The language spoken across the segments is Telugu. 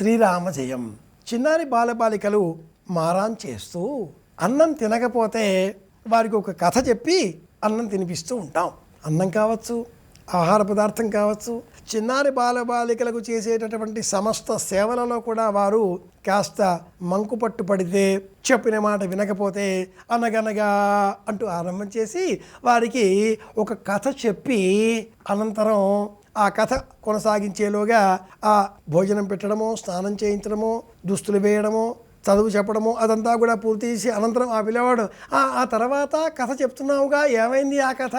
శ్రీరామ జయం. చిన్నారి బాలబాలికలు మారాన్ చేస్తూ అన్నం తినకపోతే వారికి ఒక కథ చెప్పి అన్నం తినిపిస్తూ ఉంటాం. అన్నం కావచ్చు, ఆహార పదార్థం కావచ్చు. చిన్నారి బాలబాలికలకు చేసేటటువంటి సమస్త సేవలలో కూడా వారు కాస్త మంకుపట్టు పడితే, చెప్పిన మాట వినకపోతే అనగనగా అంటూ ఆరంభం చేసి వారికి ఒక కథ చెప్పి అనంతరం ఆ కథ కొనసాగించేలోగా ఆ భోజనం పెట్టడమో, స్నానం చేయించడమో, దుస్తులు వేయడమో, చదువు చెప్పడము అదంతా కూడా పూర్తి చేసి అనంతరం ఆ పిల్లవాడు ఆ తర్వాత కథ చెప్తున్నావుగా, ఏమైంది ఆ కథ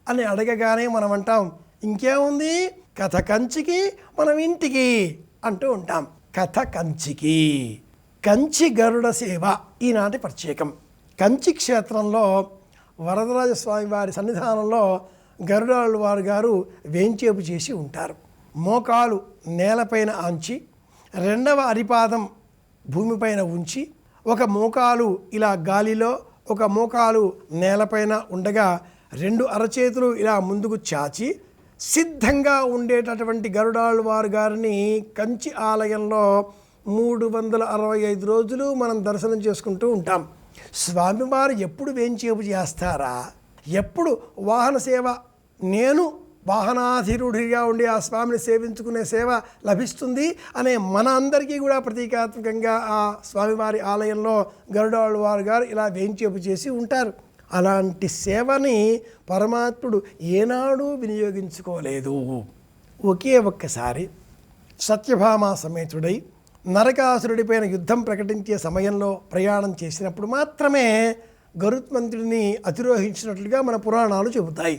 అని అడగగానే మనం అంటాం, ఇంకేముంది, కథ కంచికి మనం ఇంటికి అంటూ ఉంటాం. కథ కంచికి. కంచి గరుడ సేవ ఈనాటి ప్రత్యేకం. కంచి క్షేత్రంలో వరదరాజస్వామి వారి సన్నిధానంలో గరుడాళ్వారు గారు వేంచేపు చేసి ఉంటారు. మోకాలు నేలపైన ఆంచి, రెండవ అరిపాదం భూమిపైన ఉంచి, ఒక మోకాలు ఇలా గాలిలో, ఒక మోకాలు నేలపైన ఉండగా రెండు అరచేతులు ఇలా ముందుకు చాచి సిద్ధంగా ఉండేటటువంటి గరుడాళ్వారు గారిని కంచి ఆలయంలో 365 రోజులు మనం దర్శనం చేసుకుంటూ ఉంటాం. స్వామివారు ఎప్పుడు వేంచేపు చేస్తారా, ఎప్పుడు వాహన సేవ, నేను వాహనాధిరుడిగా ఉండి ఆ స్వామిని సేవించుకునే సేవ లభిస్తుంది అనే మన అందరికీ కూడా ప్రతీకాత్మకంగా ఆ స్వామివారి ఆలయంలో గరుడాళ్వారు గారు ఇలా వేంచేపు చేసి ఉంటారు. అలాంటి సేవని పరమాత్ముడు ఏనాడు వినియోగించుకోలేదు. ఒకే ఒక్కసారి సత్యభామ సమేతుడై నరకాసురుడిపైన యుద్ధం ప్రకటించే సమయంలో ప్రయాణం చేసినప్పుడు మాత్రమే గరుత్మంతుడిని అధిరోహించినట్లుగా మన పురాణాలు చెబుతాయి.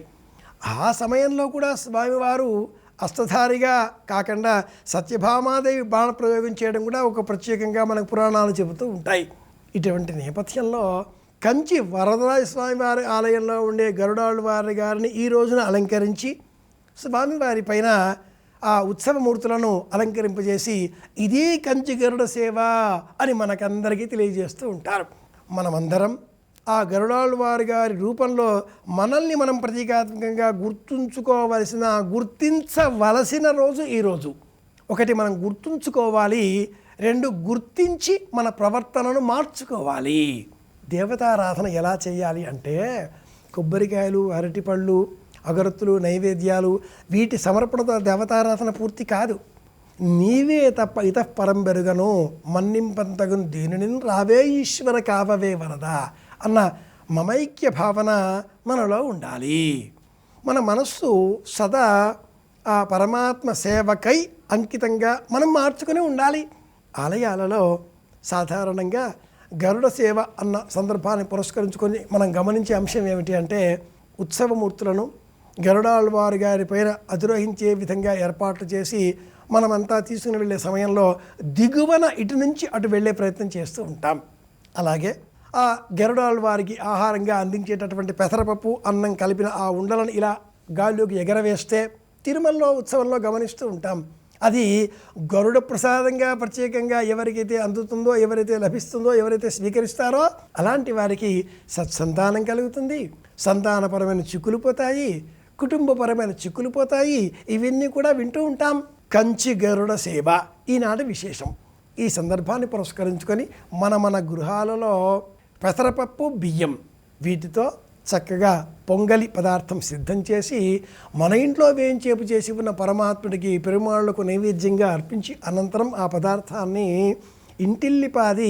ఆ సమయంలో కూడా స్వామివారు అస్తధారిగా కాకుండా సత్యభామాదేవి బాణప్రయోగం చేయడం కూడా ఒక ప్రత్యేకంగా మనకు పురాణాలు చెబుతూ ఉంటాయి. ఇటువంటి నేపథ్యంలో కంచి వరదరాజ స్వామివారి ఆలయంలో ఉండే గరుడాళ్వారి గారిని ఈ రోజున అలంకరించి స్వామివారి పైన ఆ ఉత్సవమూర్తులను అలంకరింపజేసి ఇదే కంచి గరుడ సేవ అని మనకందరికీ తెలియజేస్తూ ఉంటారు. మనమందరం ఆ గరుడాళ్వారి గారి రూపంలో మనల్ని మనం ప్రతీకాత్మకంగా గుర్తించవలసిన రోజు ఈరోజు. ఒకటి, మనం గుర్తుంచుకోవాలి. రెండు, గుర్తించి మన ప్రవర్తనను మార్చుకోవాలి. దేవతారాధన ఎలా చేయాలి అంటే, కొబ్బరికాయలు, అరటిపళ్ళు, అగరత్తులు, నైవేద్యాలు వీటి సమర్పణతో దేవతారాధన పూర్తి కాదు. నీవే తప్ప ఇతఃపరం బెరుగను మన్నింపంతగును దీనిని రావే ఈశ్వర కావవే వరద అన్న మమైక్య భావన మనలో ఉండాలి. మన మనస్సు సదా ఆ పరమాత్మ సేవకై అంకితంగా మనం మార్చుకొని ఉండాలి. ఆలయాలలో సాధారణంగా గరుడ సేవ అన్న సందర్భాన్ని పురస్కరించుకొని మనం గమనించే అంశం ఏమిటి అంటే, ఉత్సవమూర్తులను గరుడాళ్వారి గారి పైన అధిరోహించే విధంగా ఏర్పాట్లు చేసి మనమంతా తీసుకుని వెళ్ళే సమయంలో దిగువన ఇటు నుంచి అటు వెళ్ళే ప్రయత్నం చేస్తూ ఉంటాం. అలాగే ఆ గరుడాళ్వారికి ఆహారంగా అందించేటటువంటి పెసరపప్పు, అన్నం కలిపిన ఆ ఉండలను ఇలా గాల్లోకి ఎగరవేస్తే తిరుమలలో ఉత్సవంలో గమనిస్తూ ఉంటాం. అది గరుడ ప్రసాదంగా ప్రత్యేకంగా ఎవరికైతే అందుతుందో, ఎవరైతే లభిస్తుందో, ఎవరైతే స్వీకరిస్తారో అలాంటి వారికి సత్సంతానం కలుగుతుంది, సంతానపరమైన చిక్కులు పోతాయి, కుటుంబపరమైన చిక్కులు పోతాయి. ఇవన్నీ కూడా వింటూ ఉంటాం. కంచి గరుడ సేవ ఈనాటి విశేషం. ఈ సందర్భాన్ని పురస్కరించుకొని మన గృహాలలో పెసరపప్పు, బియ్యం వీటితో చక్కగా పొంగలి పదార్థం సిద్ధం చేసి మన ఇంట్లో వేయించేపు చేసి ఉన్న పరమాత్ముడికి, పెరుమాళ్లకు నైవేద్యంగా అర్పించి అనంతరం ఆ పదార్థాన్ని ఇంటిల్లిపాది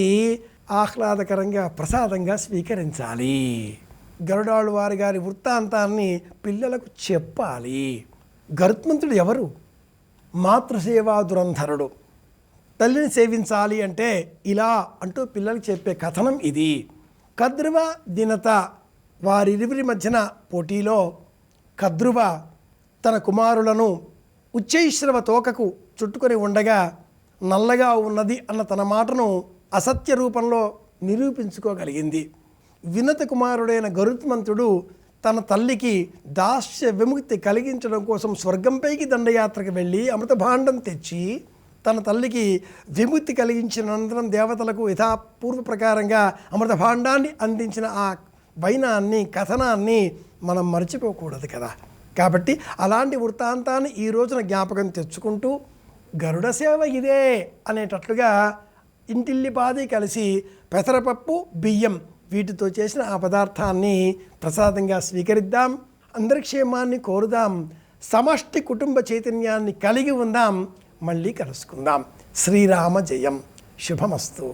ఆహ్లాదకరంగా ప్రసాదంగా స్వీకరించాలి. గరుడాళ్వారి గారి వృత్తాంతాన్ని పిల్లలకు చెప్పాలి. గరుత్మంతుడు ఎవరు? మాతృసేవా దురంధరుడు. తల్లిని సేవించాలి అంటే ఇలా అంటూ పిల్లలకు చెప్పే కథనం ఇది. కద్రువ దినత వారిరువురి మధ్యన పోటీలో కద్రువ తన కుమారులను ఉచ్చైశ్రవ తోకకు చుట్టుకొని ఉండగా నల్లగా ఉన్నది అన్న తన మాటను అసత్య రూపంలో నిరూపించుకోగలిగింది. వినత కుమారుడైన గరుత్మంతుడు తన తల్లికి దాస్య విముక్తి కలిగించడం కోసం స్వర్గంపైకి దండయాత్రకు వెళ్ళి అమృతభాండం తెచ్చి తన తల్లికి విముక్తి కలిగించిన అనంతరం దేవతలకు యథాపూర్వ ప్రకారంగా అమృతభాండాన్ని అందించిన ఆ వైనాన్ని, కథనాన్ని మనం మర్చిపోకూడదు కదా. కాబట్టి అలాంటి వృత్తాంతాన్ని ఈ రోజున జ్ఞాపకం తెచ్చుకుంటూ గరుడ సేవ ఇదే అనేటట్లుగా ఇంటిల్లిపాది కలిసి పెసరపప్పు బియ్యం వీటితో చేసిన ఆ పదార్థాన్ని ప్రసాదంగా స్వీకరిద్దాం. అందరి క్షేమాన్ని కోరుదాం. సమష్టి కుటుంబ చైతన్యాన్ని కలిగి ఉందాం. మళ్ళీ కలుసుకుందాం. శ్రీరామ జయం. శుభమస్తు.